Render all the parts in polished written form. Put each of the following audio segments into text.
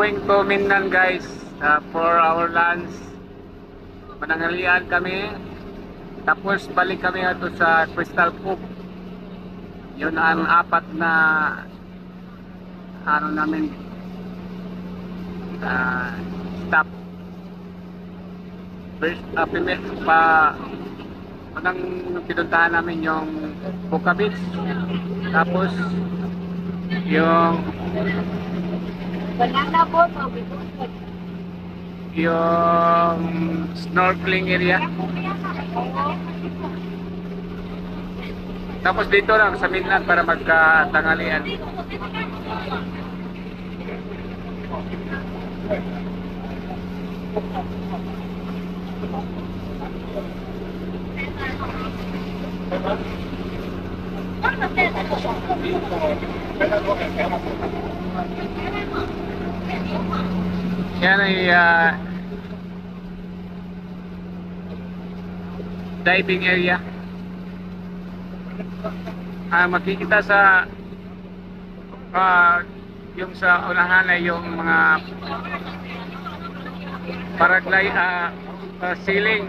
going to Mindan guys, for our lunch. Mananghalian kami. Tapos balik kami ato sa Crystal Cove. Yun ang apat na ano namin stop. First, unang pinuntahan namin yung Boca Beach. Tapos yung banana boat o yung snorkeling area. Tapos dito lang sa Mindan para magkatanghalian. Yan ay diving area. Makikita sa yung sa unahan ay yung mga sailing.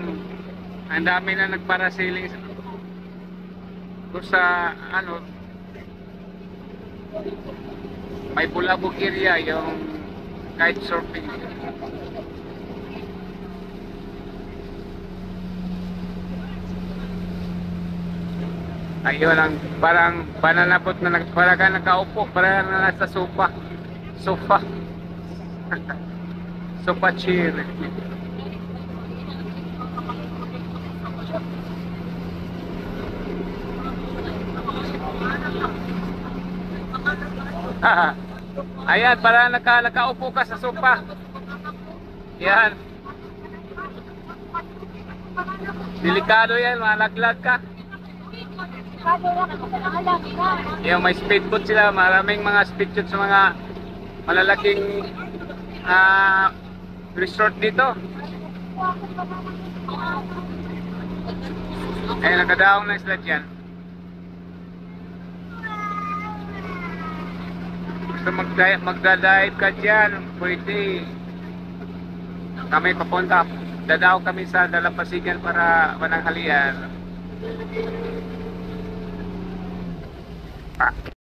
Ang dami na nagparasailing sa ano, may bulabog area yung kite surfing. Ayun lang, parang bananapot na para ka nakaupo, para na nasa sofa. Sofa chair. Ayan, para nakaupo ka sa sofa. Yan. Delikado yan, malaglag ka. Yung may speedboat sila, maraming mga speedboat sa mga malalaking resort dito. Ayun, nakadaong na sila dyan. Gusto magdadive ka dyan, pwede. Kami papunta, dadaw kami sa Dalampasigan para mananghalian.